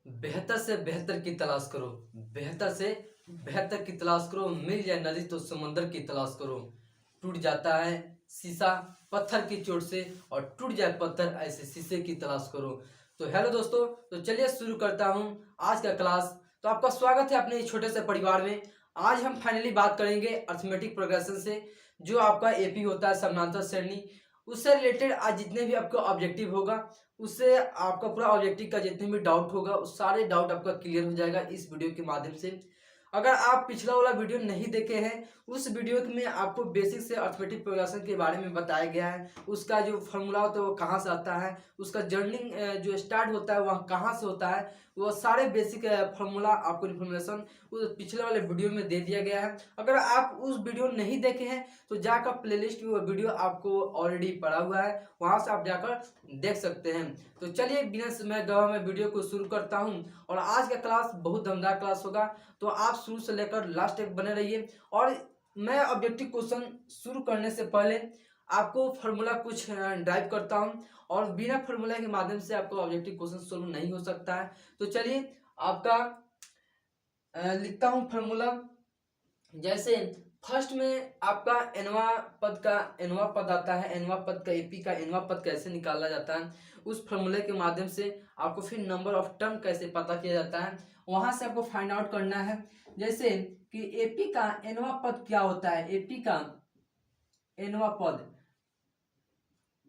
बेहतर से बेहतर की तलाश करो। बेहतर से बेहतर की तलाश करो। मिल जाए नदी तो समंदर की तलाश करो। टूट जाता है शीशा पत्थर की चोट से और टूट जाए पत्थर ऐसे शीशे की तलाश करो। तो हेलो दोस्तों, तो चलिए शुरू करता हूँ आज का क्लास। तो आपका स्वागत है अपने इस छोटे से परिवार में। आज हम फाइनली बात करेंगे अर्थमेटिक प्रोग्रेशन से, जो आपका एपी होता है समानांतर श्रेणी, उससे रिलेटेड आज जितने भी आपका ऑब्जेक्टिव होगा, उससे आपका पूरा ऑब्जेक्टिव का जितने भी डाउट होगा उस सारे डाउट आपका क्लियर हो जाएगा इस वीडियो के माध्यम से। अगर आप पिछला वाला वीडियो नहीं देखे हैं, उस वीडियो में आपको बेसिक से अर्थमेटिक प्रोग्रेशन के बारे में बताया गया है। उसका जो फॉर्मूला होता है वो कहाँ से आता है, उसका जर्निंग जो स्टार्ट होता है वह कहाँ से होता है, वो सारे बेसिक फॉर्मूला आपको इन्फॉर्मेशन उस पिछले वाले वीडियो में दे दिया गया है। अगर आप उस वीडियो नहीं देखे हैं तो जाकर प्लेलिस्ट में वो वीडियो आपको ऑलरेडी पड़ा हुआ है, वहाँ से आप जाकर देख सकते हैं। तो चलिए बिना समय गवाए मैं वीडियो को शुरू करता हूँ। और आज का क्लास बहुत दमदार क्लास होगा, तो आप शुरू से लेकर लास्ट तक बने रहिए। और मैं ऑब्जेक्टिव क्वेश्चन शुरू करने से पहले आपको फार्मूला कुछ ड्राइव करता हूँ, और बिना फार्मूला के माध्यम से आपको ऑब्जेक्टिव क्वेश्चन सोल्व नहीं हो सकता है। तो चलिए आपका लिखता हूँ फार्मूला। जैसे फर्स्ट में आपका एनवा पद का एनवा पद आता है, एनवा पद का एपी का एनवा पद कैसे निकाला जाता है, उस फॉर्मूले के माध्यम से आपको फिर नंबर ऑफ टर्म कैसे पता किया जाता है वहां से आपको फाइंड आउट करना है। जैसे कि एपी का एनवा पद क्या होता है, एपी का एनवा पद,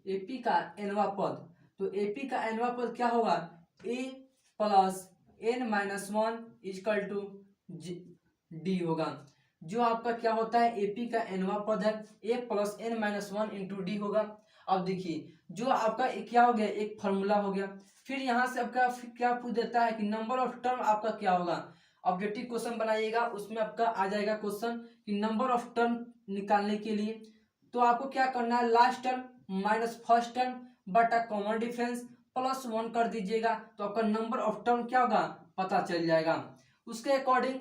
एपी का एनवा पद, तो एपी का एनवा पद क्या होगा, A plus N minus one is equal to D होगा। जो आपका क्या होता है एपी का एनवा पद है, A plus N minus one into D होगा। अब देखिए जो आपका क्या हो गया, एक फॉर्मूला हो गया। फिर यहाँ से आपका क्या पूछ देता है कि नंबर ऑफ टर्म आपका क्या होगा। ऑब्जेक्टिव क्वेश्चन बनाइएगा, उसमें आपका आ जाएगा क्वेश्चन कि नंबर ऑफ टर्म निकालने के लिए तो आपको क्या करना है, last term minus first term बटा कॉमन डिफरेंस प्लस वन कर दीजिएगा, तो आपका नंबर ऑफ टर्म क्या होगा पता चल जाएगा। उसके अकॉर्डिंग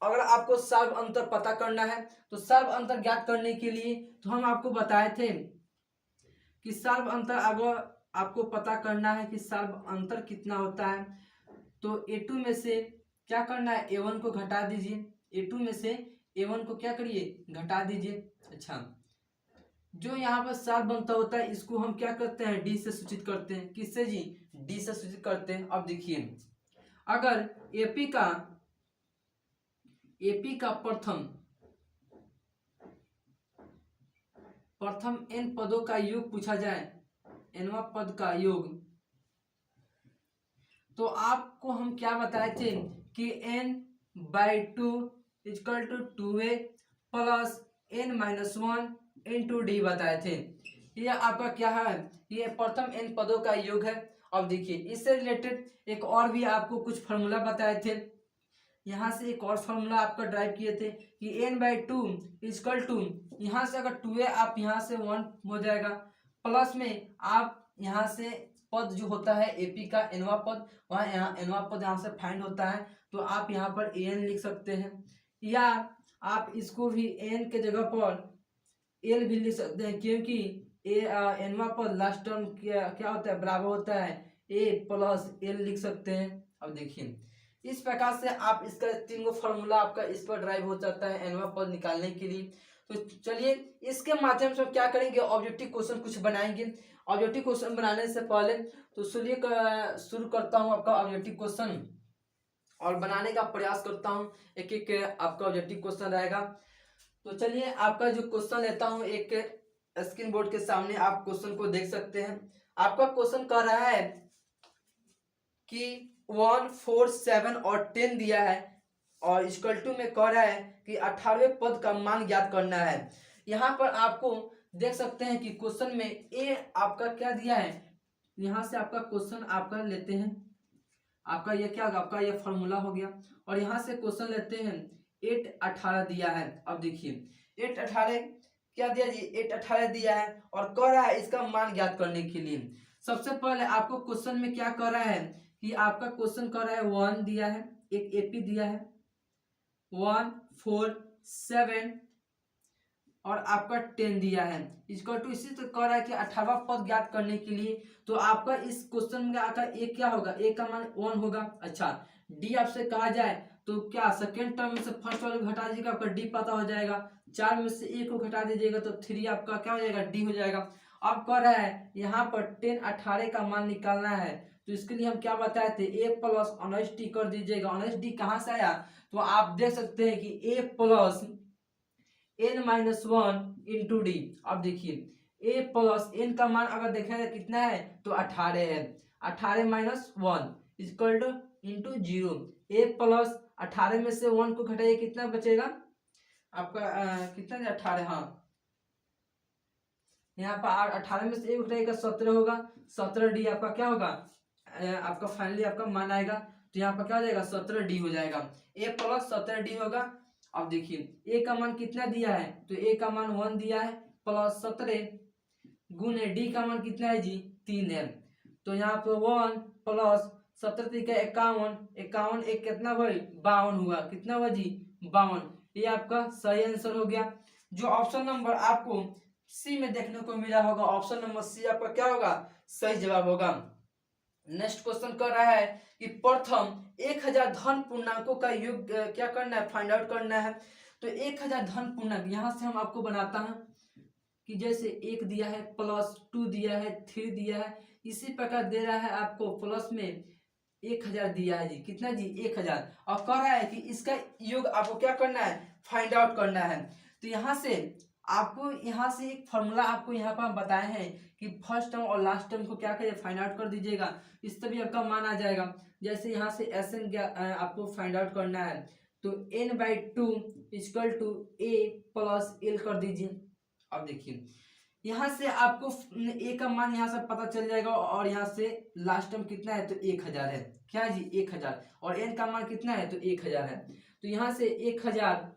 अगर आपको सर्व अंतर पता करना है तो सर्व अंतर ज्ञात करने के लिए तो हम आपको बताए थे कि सर्व अंतर अगर आपको पता करना है कि सर्व अंतर कितना होता है, तो a2 में से क्या करना है, a1 को घटा दीजिए, a2 में से a1 को क्या करिए घटा दीजिए। अच्छा, जो यहाँ पर सर्व अंतर होता है इसको हम क्या करते हैं, d से सूचित करते हैं। किससे जी, d से सूचित करते हैं। अब देखिए अगर एपी का प्रथम एन पदों का योग पूछा जाए, एनवा पद का योग, तो आपको हम क्या बताए थे कि n by two is equal to two a plus N minus one into d बताए थे। ये आपका क्या है, ये प्रथम एन पदों का योग है। अब देखिए इससे रिलेटेड एक और भी आपको कुछ फॉर्मूला बताए थे, यहाँ से एक और फॉर्मूला आपका ड्राइव किए थे कि n by two is equal to, यहाँ से अगर टू ए आप यहाँ से वन हो जाएगा, प्लस में आप यहाँ से पद जो होता है एपी का एनवा पद, वहाँ यहाँ एनवा पद यहाँ से फाइंड होता है, तो आप यहाँ पर एन लिख सकते हैं, या आप इसको भी एन के जगह पर एल भी लिख सकते हैं, क्योंकि एनवा पद लास्ट टर्म क्या होता है, बराबर होता है ए प्लस एल लिख सकते हैं। अब देखिए इस प्रकार से आप इसका तीन गो फॉर्मूला आपका इस पर ड्राइव हो जाता है एनवा पद निकालने के लिए। तो चलिए इसके माध्यम से क्या करेंगे, ऑब्जेक्टिव क्वेश्चन कुछ बनाएंगे। ऑब्जेक्टिव क्वेश्चन बनाने से पहले तो शुरू करता हूँ आपका ऑब्जेक्टिव क्वेश्चन और बनाने का प्रयास करता हूँ। एक एक आपका ऑब्जेक्टिव क्वेश्चन रहेगा। तो चलिए आपका जो क्वेश्चन लेता हूँ, एक स्क्रीन बोर्ड के सामने आप क्वेश्चन को देख सकते हैं। आपका क्वेश्चन कह रहा है कि 1, 4, 7 और 10 दिया है, और इक्वल टू में कह रहा है कि 18वें पद का मान ज्ञात करना है। यहाँ पर आपको देख सकते हैं कि क्वेश्चन में ए आपका क्या दिया है, यहाँ से आपका क्वेश्चन आपका लेते हैं, आपका ये क्या होगा, आपका ये फॉर्मूला हो गया, और यहाँ से क्वेश्चन लेते हैं 8, 18 दिया है। अब देखिए 8, 18 क्या दिया जी, 8, 18 दिया है और कह रहा है इसका मान ज्ञात करने के लिए सबसे पहले आपको क्वेश्चन में क्या कर रहा है कि आपका क्वेश्चन कर रहा है 1 दिया है, एक एपी दिया है 1, 4, 7 और आपका 10 दिया है इक्वल टू, इसी तो कह रहा है कि 18वां पद ज्ञात करने के लिए, तो आपका इस क्वेश्चन में आकर ए क्या होगा, ए का मान 1 होगा। अच्छा डी आपसे कहा जाए तो क्या सेकेंड टर्म में से फर्स्ट वाले को घटा दीजिएगा, आपका डी पता हो जाएगा। 4 में से ए को घटा दीजिएगा तो 3 आपका क्या हो जाएगा, डी हो जाएगा। अब कह रहा है यहाँ पर 10 18 का मान निकालना है, तो इसके लिए हम क्या बताए थे, ए प्लस 19 कर दीजिएगा। 19 कहाँ से आया, तो आप देख सकते हैं कि A plus n minus 1 into D. अब देखिए a प्लस n का मान अगर देखा जाए कितना है तो 18 है, 18 minus 1 equal two into 0। a plus 18 में से 1 को घटाइए कितना बचेगा आपका, कितना 18, हाँ यहाँ पर 18 में से 1 घटाइएगा 17 होगा। 17 डी आपका क्या होगा, आपका फाइनली आपका मान आएगा, तो यहाँ पर क्या हो जाएगा 17 डी हो जाएगा, a प्लस 17 डी होगा। अब देखिए a का मान कितना दिया है, तो a का मान 1 दिया है प्लस 17 गुने डी का मान कितना है जी 3 है, तो यहाँ पे 1 प्लस 17 3 51, 51 एक कितना भाई 52 हुआ, कितना हुआ जी 52। ये आपका सही आंसर हो गया। जो ऑप्शन नंबर आपको सी में देखने को मिला होगा, ऑप्शन नंबर सी आपका क्या होगा, सही जवाब होगा। नेक्स्ट क्वेश्चन कर रहा है कि प्रथम 1000 धन पूर्णांकों का योग क्या करना है, फाइंड आउट करना है। तो 1000 धन पूर्णांक यहाँ से हम आपको बनाता है कि जैसे 1 दिया है प्लस 2 दिया है 3 दिया है, इसी प्रकार दे रहा है आपको प्लस में 1000 दिया है जी, कितना जी 1000, और कह रहा है कि इसका योग आपको क्या करना है, फाइंड आउट करना है। तो यहाँ से आपको यहाँ से एक फॉर्मूला आपको यहाँ पर हम बताए हैं कि फर्स्ट टर्म और लास्ट टर्म को क्या करिए फाइंड आउट कर दीजिएगा, इस तभी आपका मान आ जाएगा। जैसे यहाँ से एस एन आपको फाइंड आउट करना है, तो n/2 equal to a plus l कर दीजिए। अब देखिए यहाँ से आपको a का मान यहाँ से पता चल जाएगा, और यहाँ से लास्ट टर्म कितना है तो 1000 है, क्या है जी 1000, और n का मान कितना है तो 1000 है, तो यहाँ से 1000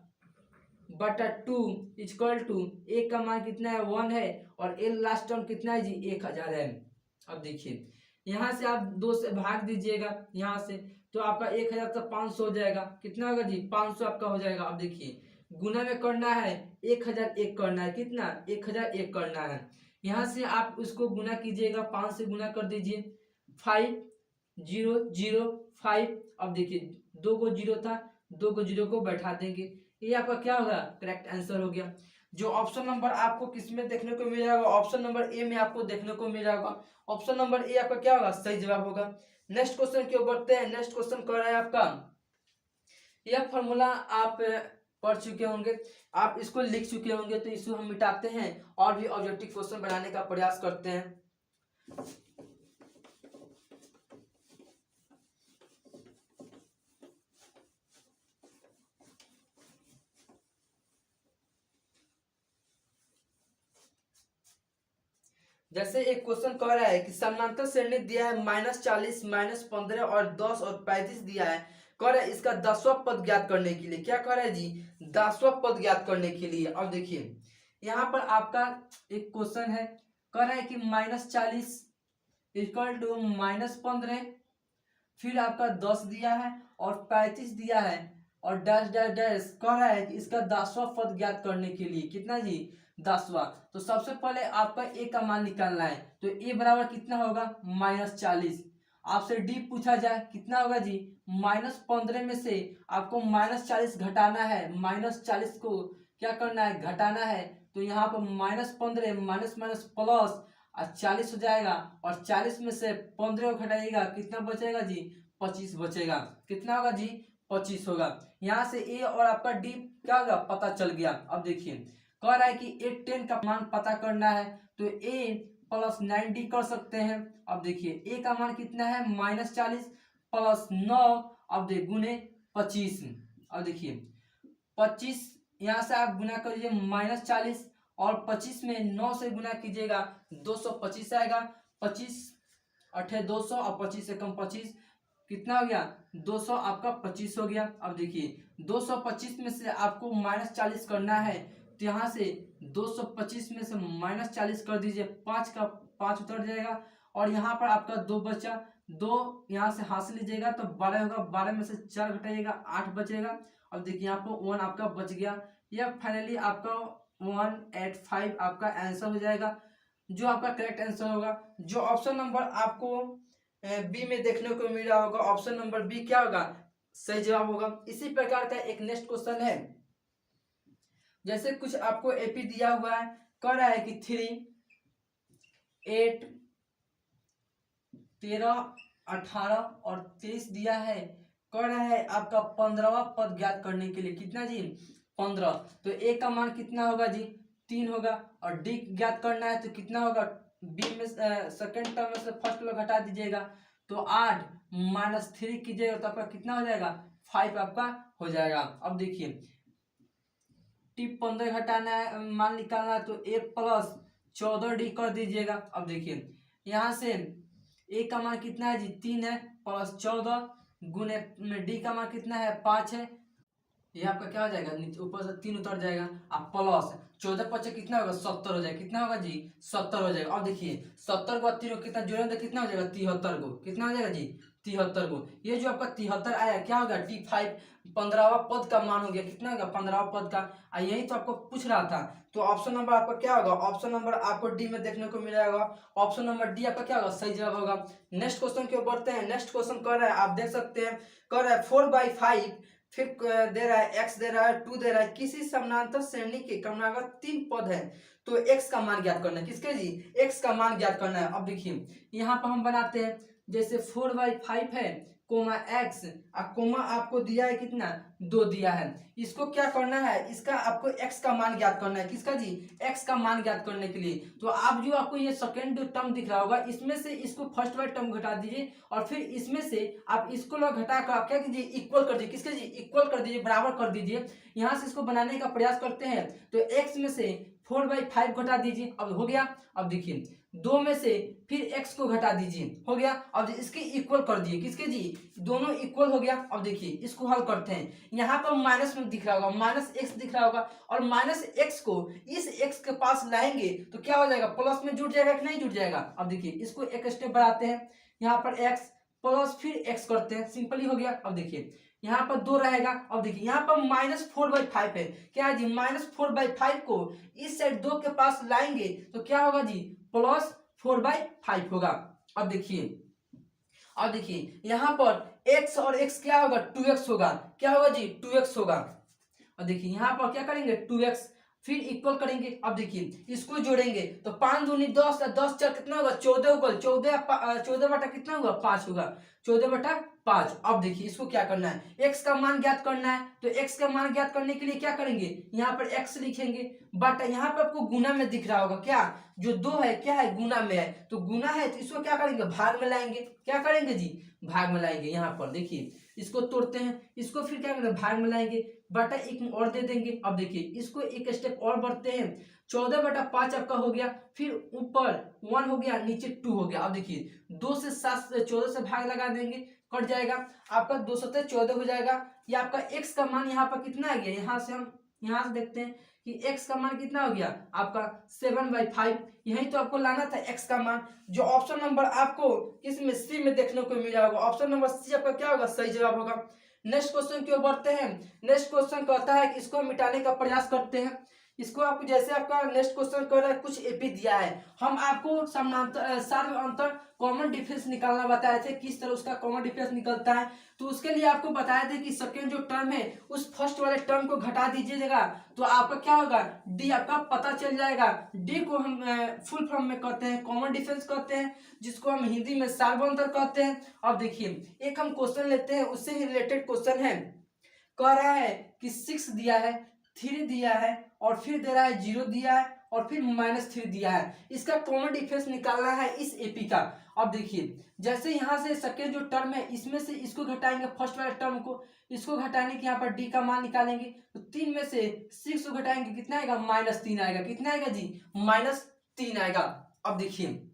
बटा 2 इक्वल टू a का मान कितना है 1 है, और l लास्ट टर्म कितना है जी 1000 है। अब देखिए यहाँ से आप 2 से भाग दीजिएगा यहाँ से, तो आपका 1000 तो 500 हो जाएगा, कितना होगा जी 500 आपका हो जाएगा। अब देखिए गुना में करना है 1001 करना है, कितना 1001 करना है, यहाँ से आप उसको गुना कीजिएगा, 5 से गुना कर दीजिए 5005। अब देखिए 2 को 0 था, 2 को 0 को बैठा देंगे, ये आपका क्या होगा करेक्ट आंसर हो गया। जो ऑप्शन नंबर आपको किस में देखने को मिल जाएगा, ऑप्शन नंबर ए में आपको देखने को मिल जाएगा, ऑप्शन नंबर ए आपका क्या होगा सही जवाब होगा। नेक्स्ट क्वेश्चन की ओर बढ़ते हैं। नेक्स्ट क्वेश्चन कर रहा है आपका, यह फॉर्मूला आप पढ़ चुके होंगे, आप इसको लिख चुके होंगे, तो इसको हम मिटाते हैं और भी ऑब्जेक्टिव क्वेश्चन बनाने का प्रयास करते हैं। जैसे एक क्वेश्चन कह रहा है कि समानांतर श्रेणी दिया है -40 -15 और 10 और 35 दिया है, कह रहा है इसका 10वां पद ज्ञात करने के लिए, क्या कह रहा है जी 10वां पद ज्ञात करने के लिए। अब देखिए यहाँ पर आपका एक क्वेश्चन है, कह रहा है कि -40 इक्वल टू -15, फिर आपका 10 दिया है और 35 दिया है, और डैश डैश डैश कह रहा है कि इसका 10वां पद ज्ञात करने के लिए, कितना जी 10वां। तो सबसे पहले आपका ए का मान निकालना है, तो ए बराबर कितना होगा -40। आपसे डी पूछा जाए कितना होगा जी -15 में से आपको -40 घटाना है, -40 को क्या करना है घटाना है, तो यहाँ पर -15 माइनस माइनस प्लस और 40 हो जाएगा, और 40 में से 15 को घटाइएगा कितना बचेगा जी 25 बचेगा, कितना होगा जी 25 होगा। यहाँ से ए और आपका डी क्या होगा पता चल गया। अब देखिए कह रहा है कि ए 10 का मान पता करना है, तो ए प्लस 9d कर सकते हैं। अब देखिए ए का मान कितना है -40 प्लस 9, अब देख गुने 25। अब देखिए 25 यहाँ से आप गुना करिए -40 और 25 में 9 से गुना कीजिएगा 225 आएगा, 25 8 200 और 25 से कम 25 कितना हो गया 200 आपका 25 हो गया। अब देखिए 225 में से आपको -40 करना है, तो यहाँ से 225 में से -40 कर दीजिए, 5 का 5 उतर जाएगा, और यहाँ पर आपका 2 बचा, 2 यहाँ से हासिल लीजिएगा तो 12 होगा, 12 में से 4 घटाइएगा 8 बचेगा। अब देखिए यहाँ पर 1 आपका बच गया। यह फाइनली आपका 185 आपका आंसर हो जाएगा, जो आपका करेक्ट आंसर होगा। जो ऑप्शन नंबर आपको बी में देखने को मिल रहा होगा, ऑप्शन नंबर बी क्या होगा, सही जवाब होगा। इसी प्रकार का एक नेक्स्ट क्वेश्चन है, जैसे कुछ आपको एपी दिया हुआ है, कह रहा है कि 3, 8, 13, 18 और 23 दिया है, कह रहा है आपका 15वां पद ज्ञात करने के लिए कितना जी, 15। तो ए का मान कितना होगा जी, 3 होगा, और डी ज्ञात करना है तो कितना होगा, बी में सेकंड टर्म में से फर्स्ट लोग घटा दीजिएगा, तो 8 -3 कीजिएगा तो आपका कितना हो जाएगा, 5 आपका हो जाएगा। अब देखिए टिप 15 घटाना है, मान निकालना है, तो ए प्लस 14 डी कर दीजिएगा। अब देखिए यहाँ से ए का मान कितना है जी, 3 है, प्लस 14 गुने डी का मान कितना है, 5 है, ये आपका क्या हो जाएगा, ऊपर से 3 उतर जाएगा, आप प्लस 14 पचे कितना होगा, 70 हो जाएगा, कितना होगा जी, 70 हो जाएगा। अब देखिए 70 को 3 को कितना जोड़ेंगे तो कितना हो जाएगा, 73 को, कितना हो जाएगा जी, 73 को। ये जो आपका 73 आया क्या होगा, T5 15वां पद का मान हो गया, कितना होगा, 15वां पद का। यही तो आपको पूछ रहा था, तो ऑप्शन नंबर आपका क्या होगा, ऑप्शन नंबर आपको डी में देखने को मिल जाएगा, ऑप्शन नंबर डी आपका क्या होगा, सही जवाब होगा। नेक्स्ट क्वेश्चन की ओर बढ़ते हैं। नेक्स्ट क्वेश्चन कर रहा है, आप देख सकते हैं, कर रहा है 4/5, फिर दे रहा है x दे रहा है 2 दे रहा है, किसी समानांतर श्रेणी के क्रमागत 3 पद है, तो x का मान ज्ञात करना है, किसके जी, x का मान ज्ञात करना है। अब देखिए यहाँ पर हम बनाते हैं, जैसे 4/5 है, कोमा x, कोमा आपको दिया है कितना, 2 दिया है, इसको क्या करना है, इसका आपको x का मान ज्ञात करना है, किसका जी, x का मान ज्ञात करने के लिए। तो आप जो आपको ये सेकंड टर्म दिख रहा होगा, इसमें से इसको फर्स्ट वाला टर्म घटा दीजिए, और फिर इसमें से आप इसको लोग घटा कर आप क्या कीजिए, इक्वल कर दीजिए, किसके जी, इक्वल कर दीजिए, बराबर कर दीजिए। यहाँ से इसको बनाने का प्रयास करते हैं, तो x में से 4/5 घटा दीजिए, अब हो गया। अब देखिए 2 में से फिर x को घटा दीजिए, हो गया। अब इसके इक्वल कर दिए, किसके जी, दोनों इक्वल हो गया। अब देखिए इसको हल करते हैं, यहाँ पर माइनस में दिख रहा होगा, -x दिख रहा होगा, और -x को इस x के पास लाएंगे तो क्या हो जाएगा, प्लस में जुड़ जाएगा कि नहीं जुड़ जाएगा। अब देखिए इसको एक स्टेप बढ़ाते हैं, यहाँ पर x प्लस फिर x करते हैं, सिंपली हो गया। अब देखिए यहाँ पर 2 रहेगा, अब देखिए यहाँ पर -4/5 है, क्या है जी, -4/5 को इस साइड 2 के पास लाएंगे तो क्या होगा जी, +4/5 होगा। अब देखिए यहाँ पर x और x क्या होगा, 2x होगा, क्या होगा जी, 2x होगा। अब देखिए यहाँ पर क्या करेंगे, 2x, फिर इक्वल करेंगे। अब देखिए इसको जोड़ेंगे तो 5 दूनी 10, 10 4 कितना होगा, 14 होगा, 14 बटा कितना होगा, 5 होगा, 14/5। अब देखिए इसको क्या करना है, x का मान ज्ञात करना है, तो x का मान ज्ञात करने के लिए क्या करेंगे, यहाँ पर x लिखेंगे, बट यहाँ पर आपको गुना में दिख रहा होगा, क्या जो 2 है क्या है, गुना में है, तो गुना है तो इसको क्या करेंगे, भाग में लाएंगे, क्या करेंगे जी, भाग में लाएंगे। यहाँ पर देखिए इसको तोड़ते हैं, इसको फिर क्या करेंगे, भाग में लाएंगे, बटा 1 और दे देंगे। अब देखिए इसको एक स्टेप और बढ़ते हैं, 14/5 आपका हो गया, फिर ऊपर 1 हो गया, नीचे 2 हो गया। अब देखिए 2 से 14 से भाग लगा देंगे, कट जाएगा, आपका 2 से 14 हो जाएगा। ये आपका x का मान यहाँ पर कितना आ गया, यहाँ से हम यहाँ से देखते हैं कि x का मान कितना हो गया आपका 7/5, यही तो आपको लाना था x का मान। जो ऑप्शन नंबर आपको इसमें सी में देखने को मिल जाएगा, ऑप्शन नंबर सी आपका क्या होगा, सही जवाब होगा। नेक्स्ट क्वेश्चन की ओर बढ़ते हैं। नेक्स्ट क्वेश्चन कहता है कि इसको मिटाने का प्रयास करते हैं। इसको आपको जैसे आपका नेक्स्ट क्वेश्चन कर रहा है, कुछ एपी दिया है, हम आपको समानांतर सार्व अंतर कॉमन डिफरेंस निकालना बताए थे, किस तरह उसका कॉमन डिफरेंस निकलता है। तो उसके लिए आपको बताया थे कि सेकंड जो टर्म है उस फर्स्ट वाले टर्म को घटा दीजिएगा तो आपका क्या होगा, डी आपका पता चल जाएगा। डी को हम फुल फॉर्म में कहते हैं कॉमन डिफरेंस कहते हैं, जिसको हम हिंदी में सार्व अंतर कहते हैं। अब देखिए एक हम क्वेश्चन लेते हैं, उससे ही रिलेटेड क्वेश्चन है, कह रहा है कि 6 दिया है, 3 दिया है, और फिर दे रहा है 0 दिया है, और फिर -3 दिया है। इसका कॉमन डिफरेंस निकालना है इस एपी का। अब देखिए जैसे यहाँ से सेकेंड जो टर्म है इसमें से इसको घटाएंगे, फर्स्ट वाले टर्म को, इसको घटाने के यहाँ पर डी का मान निकालेंगे, तो 3 में से 6 को घटाएंगे, कितना आएगा, -3 आएगा, कितना आएगा जी, -3 आएगा। अब देखिए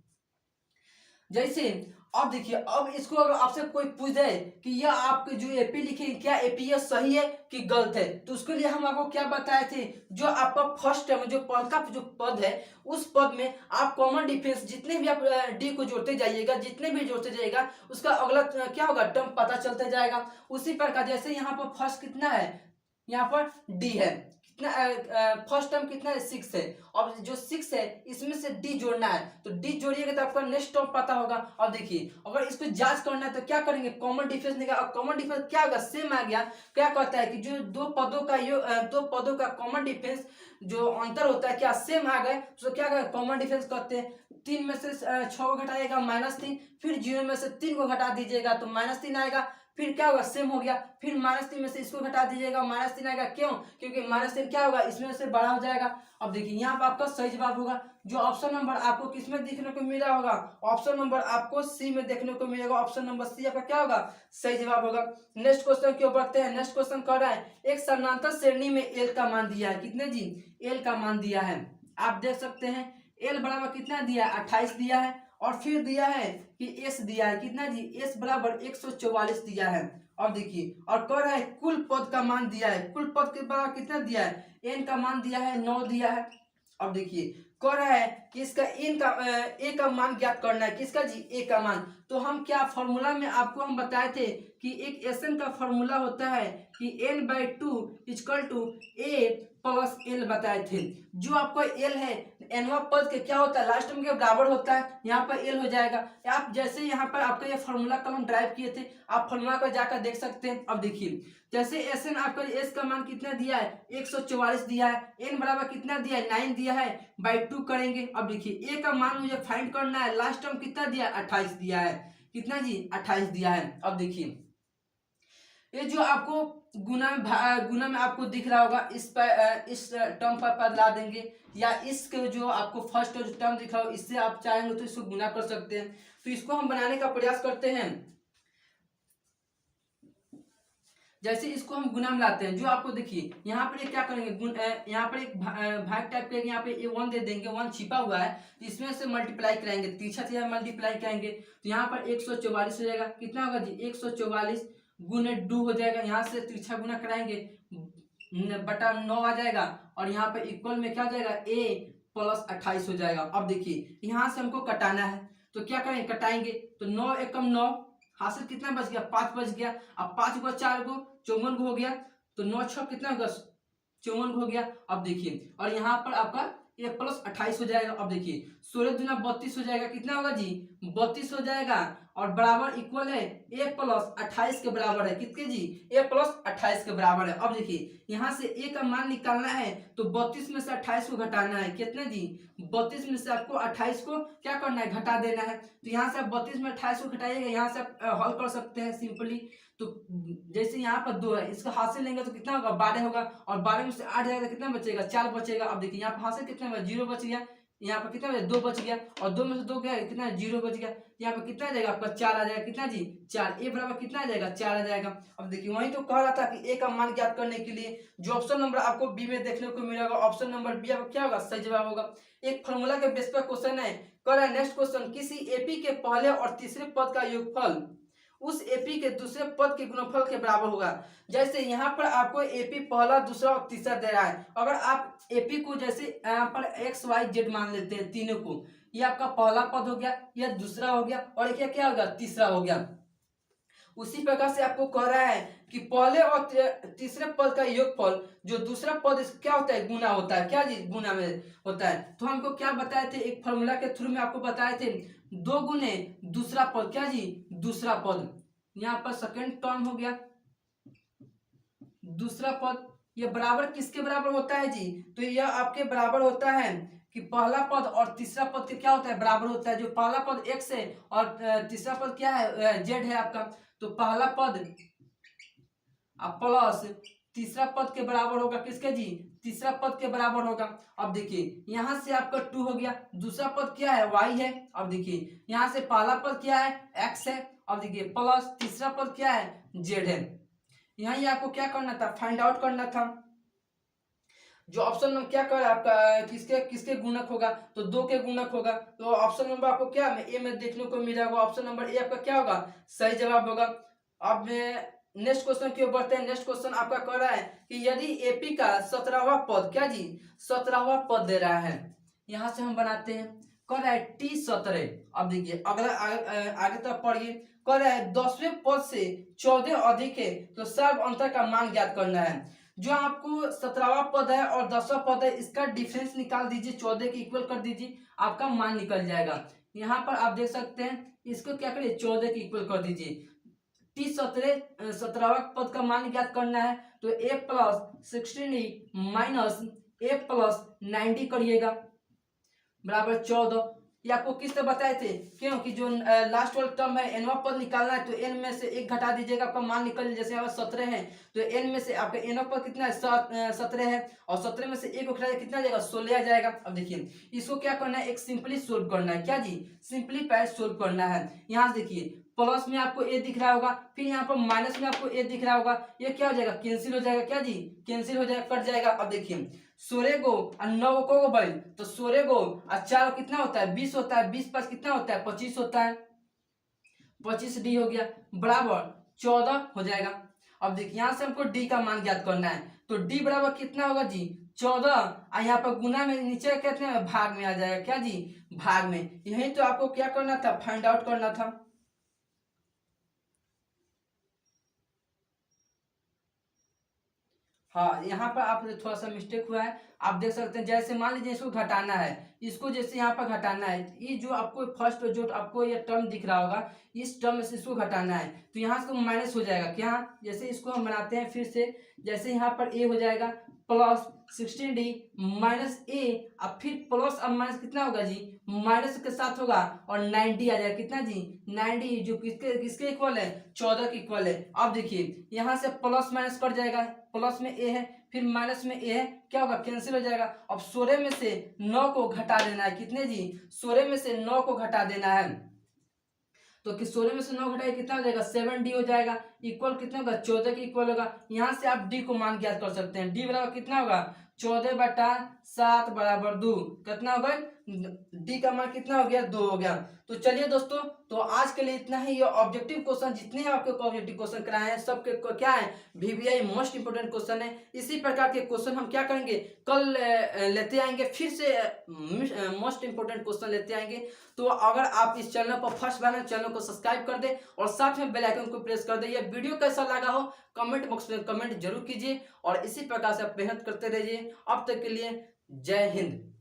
जैसे अब देखिए, अब इसको अगर आपसे कोई पूछ दे कि यह आपके जो एपी लिखे क्या एपी यह सही है कि गलत है, तो उसके लिए हम आपको क्या बताए थे, जो आपका फर्स्ट टर्म जो पहला जो पद है उस पद में आप कॉमन डिफरेंस जितने भी आप डी को जोड़ते जाइएगा, जितने भी जोड़ते जाइएगा उसका अगला क्या होगा, टर्म पता चलते जाएगा। उसी प्रकार जैसे यहाँ पर फर्स्ट कितना है, यहाँ पर डी है, कितना फर्स्ट टर्म कितना है 6 है। अब जो 6 है इसमें से डी जोड़ना है, तो डी जोड़िएगा तो आपका नेक्स्ट टर्म पता होगा। अब देखिए अगर इसको जांच करना है तो क्या करेंगे, कॉमन डिफरेंस निकाल। और कॉमन डिफरेंस क्या होगा, सेम आ गया। क्या कहता है कि जो दो पदों का कॉमन डिफरेंस जो अंतर होता है क्या सेम आ गए, तो क्या करें कॉमन डिफरेंस करते हैं। 3 में से 6 को घटाइएगा -3, फिर 0 में से 3 को घटा दीजिएगा तो -3 आएगा, फिर क्या होगा सेम हो गया, फिर -3 में से इसको घटा दीजिएगा -3 आएगा। क्यों, क्योंकि -3 क्या होगा इसमें से बड़ा हो जाएगा। अब देखिए यहाँ पर आपका सही जवाब होगा। जो ऑप्शन नंबर आपको किसमें देखने को मिला होगा, ऑप्शन नंबर आपको सी में देखने को मिलेगा। ऑप्शन नंबर सी आपका क्या होगा, सही जवाब होगा। नेक्स्ट क्वेश्चन की ओर बढ़ते हैं। नेक्स्ट क्वेश्चन कह रहा है एक समानांतर श्रेणी में एल का मान दिया है। कितने जी, एल का मान दिया है। आप देख सकते हैं एल बराबर कितना दिया है, 28 दिया है। और फिर दिया है कि एस दिया है कितना जी, एस बराबर 144 दिया है। अब देखिए और कह रहा है कुल पद का मान दिया है। कुल पद के बराबर कितना दिया है, एन का मान दिया है 9 दिया है। अब देखिए कह रहा है कि इसका एन का ए का मान ज्ञात करना है। किसका जी, ए का मान। तो हम क्या फॉर्मूला में आपको हम बताए थे कि एक एन का फॉर्मूला होता है कि n/2 = a प्लस एल बताए थे। जो आपका एल है एनवा पद के क्या होता है, लास्ट टर्म के बराबर होता है। यहाँ पर एल हो जाएगा। आप जैसे यहाँ पर आपका ये फॉर्मूला कल हम ड्राइव किए थे, आप फॉर्मूला को जाकर देख सकते हैं। अब देखिए जैसे एस एन आपका एस का मान कितना दिया है 144 दिया है, एन बराबर कितना दिया है 9 दिया है, बाई 2 करेंगे। अब देखिए ए का मान मुझे फाइंड करना है। लास्ट टर्म कितना दिया है 28 दिया है। कितना जी, 28 दिया है। अब देखिए ये जो आपको गुना में आपको दिख रहा होगा, इस टर्म पर बदला देंगे, या इसके जो आपको फर्स्ट जो टर्म दिख रहा हो इससे आप चाहेंगे तो इसको गुना कर सकते हैं। तो इसको हम बनाने का प्रयास करते हैं। जैसे इसको हम गुना में लाते हैं, जो आपको देखिए यहाँ पर एक क्या करेंगे, यहाँ पर एक भाग टाइप करेंगे, यहाँ पे ये 1 दे देंगे, 1 छिपा हुआ है तो इसमें से मल्टीप्लाई कराएंगे, तीसरा मल्टीप्लाई कराएंगे तो यहाँ पर 144 हो जाएगा। कितना होगा जी, 144 गुने 2 हो जाएगा। यहाँ से तिरछा गुना कराएंगे बटा 9 आ जाएगा। और यहाँ पर इक्वल में क्या हो जाएगा, a प्लस 28 हो जाएगा। अब देखिए यहाँ से हमको कटाना है तो क्या करेंगे, कटाएंगे तो 9 एकम 9, हासिल कितना बच गया, 5 बच गया। अब 5 को 4 को 54 हो गया, तो 9 6 कितना होगा 54 हो गया। अब देखिए और यहाँ पर आपका ये प्लस 28 हो जाएगा। अब देखिए 16 दूना 32 हो जाएगा। कितना होगा जी, 32 हो जाएगा। और बराबर इक्वल है a प्लस 28 के बराबर है। कितने जी, a प्लस 28 के बराबर है। अब देखिए यहाँ से a का मान निकालना है तो 32 में से 28 को घटाना है। कितने जी, 32 में से आपको 28 को क्या करना है, घटा देना है। तो यहाँ से आप 32 में 28 को घटाइएगा, यहाँ से आप हल कर सकते हैं सिंपली। तो जैसे यहाँ पर 2 है, इसका हासिल लेंगे तो कितना होगा, 12 होगा। और 12 में से 8 जाएगा, कितना बचेगा, 4 बचेगा। अब देखिए यहाँ पर हासिल कितना होगा, 0 बच गया। यहाँ पर कितना बचा, 2 बच गया। और 2 में से 2 गया, कितना 0 बच गया। यहाँ पर कितना आ जाएगा आपका 4 आ जाएगा। कितना जी, 4। ए बराबर कितना आ जाएगा, 4 आ जाएगा। अब देखिए वहीं तो कह रहा था कि ए का मान ज्ञात करने के लिए जो ऑप्शन नंबर आपको बी में देखने को मिलेगा, ऑप्शन नंबर बी आपका क्या होगा, सही जवाब होगा। एक फॉर्मूला के बेस पर क्वेश्चन है, कह रहा है नेक्स्ट क्वेश्चन किसी एपी के पहले और तीसरे पद का योगफल उस एपी के दूसरे पद के गुणनफल के बराबर होगा। जैसे यहाँ पर आपको एपी पहला, दूसरा और तीसरा दे रहा है। अगर आप एपी को जैसे यहाँ पर एक्स वाई जेड मान लेते हैं तीनों को, ये आपका पहला पद हो गया, यह दूसरा हो गया, और क्या क्या होगा, तीसरा हो गया। उसी प्रकार से आपको कह रहा है कि पहले और तीसरे पद का योगफल जो दूसरा पद क्या होता है, गुना होता है। क्या जी, गुना में होता है। तो हमको क्या बताए थे, एक फॉर्मूला के थ्रू में आपको बताए थे 2 गुने दूसरा पद, क्या जी, दूसरा पद। यहाँ पर सेकंड टर्म हो गया, दूसरा पद ये बराबर किसके बराबर होता है जी, तो यह आपके बराबर होता है कि पहला पद और तीसरा पद के क्या होता है, बराबर होता है। जो पहला पद x है और तीसरा पद क्या है, z है आपका। तो पहला पद प्लस तीसरा पद के बराबर होगा, किसके जी, तीसरा पद के बराबर होगा। अब देखिए यहाँ से आपका 2 हो गया, दूसरा पद क्या है, y है। अब देखिए यहाँ से पहला पद क्या है, x है। अब देखिए प्लस तीसरा पद क्या है, z है। यहाँ ये आपको क्या करना था, फाइंड आउट करना था। जो ऑप्शन नंबर क्या कर आपका किसके किसके गुणक होगा, तो 2 के गुणक होगा। तो ऑप्शन नंबर आपको क्या ए में देखने को मिला होगा। ऑप्शन नंबर ए आपका क्या होगा, सही जवाब होगा। अब नेक्स्ट क्वेश्चन की ओर बढ़ते हैं। नेक्स्ट क्वेश्चन आपका कह रहा है कि यदि एपी का 17वां पद, क्या जी, 17वां पद दे रहा है, यहाँ से हम बनाते हैं। कह रहा है T17। अब देखिए अगला आगे तक पढ़िए। कह रहा है 10वें पद से 14 अधिक है तो सर्व अंतर का मान ज्ञात करना है। जो आपको 17वां पद है और 10वां पद है इसका डिफरेंस निकाल दीजिए, 14 के इक्वल कर दीजिए, आपका मान निकल जाएगा। यहाँ पर आप देख सकते हैं, इसको क्या करिए 14 के इक्वल कर दीजिए। टी 17वां पद का मान ज्ञात करना है तो a plus 16 minus a plus 90 करिएगा बराबर 14। ये आपको किस तरह बताए थे, क्योंकि जो लास्ट वाला टर्म है nवां पद निकालना है तो n में से एक घटा दीजिएगा, आपका मान निकल, जैसे यहाँ 17 है तो n में से आपका nवां पद कितना है 17 है और 17 में से एक घटा कितना आ जाएगा 16 आ जाएगा। अब देखिए इसको क्या करना है, एक सिंपली सोल्व करना है, क्या जी सिंपलीफाई सोल्व करना है। यहाँ से देखिए प्लस में आपको a दिख रहा होगा, फिर यहाँ पर माइनस में आपको a दिख रहा होगा, ये क्या हो जाएगा कैंसिल हो जाएगा, क्या जी कैंसिल हो जाएगा, कट जाएगा। अब देखिए 16 को और 9 को भाई तो 16 को और 4 कितना होता है 20 होता है, 20 पास कितना होता है 25 होता है, 25 डी हो गया बराबर 14 हो जाएगा। अब देखिए यहाँ से हमको डी का मान ज्ञात करना है तो डी बराबर कितना होगा जी 14 और यहाँ पर गुना में नीचे कहते हैं भाग में आ जाएगा, क्या जी भाग में। यही तो आपको क्या करना था, फाइंड आउट करना था। हाँ यहाँ पर आप थोड़ा सा मिस्टेक हुआ है, आप देख सकते हैं, जैसे मान लीजिए इसको घटाना है, इसको जैसे यहाँ पर घटाना है, ये जो आपको फर्स्ट जो आपको ये टर्म दिख रहा होगा इस टर्म से इसको घटाना है तो यहाँ से माइनस हो जाएगा, क्या जैसे इसको हम बनाते हैं फिर से, जैसे यहाँ पर ए हो जाएगा प्लस 16d माइनस ए, अब फिर प्लस अब माइनस कितना होगा जी माइनस के साथ होगा और 90 आ जाएगा, कितना जी 90 जो किसके किसके इक्वल है 14 के इक्वल है। अब देखिए यहाँ से प्लस माइनस कट जाएगा, प्लस में ए है फिर माइनस में ए है, क्या होगा कैंसिल हो जाएगा। अब 16 में से 9 को घटा देना है, कितने जी 16 में से 9 को घटा देना है तो कि 16 में से 9 घटाए कितना हो जाएगा 7d हो जाएगा, इक्वल कितना होगा 14 के इक्वल होगा। यहाँ से आप d को मान ज्ञात कर सकते हैं, d बराबर कितना होगा 14/7 बराबर 2, कितना होगा d का मान कितना हो गया 2 हो गया। तो चलिए दोस्तों, तो आज के लिए इतना ही। ये ऑब्जेक्टिव क्वेश्चन जितने आपके ऑब्जेक्टिव क्वेश्चन कराए हैं सबके क्या है VBI मोस्ट इंपोर्टेंट क्वेश्चन है। इसी प्रकार के क्वेश्चन हम क्या करेंगे कल लेते आएंगे, फिर से मोस्ट इंपोर्टेंट क्वेश्चन लेते आएंगे। तो अगर आप इस चैनल पर फर्स्ट बार चैनल को सब्सक्राइब कर दे और साथ में बेल आइकन को प्रेस कर दे। ये वीडियो कैसा लगा हो कमेंट बॉक्स में कमेंट जरूर कीजिए और इसी प्रकार से आप मेहनत करते रहिए। अब तक के लिए जय हिंद।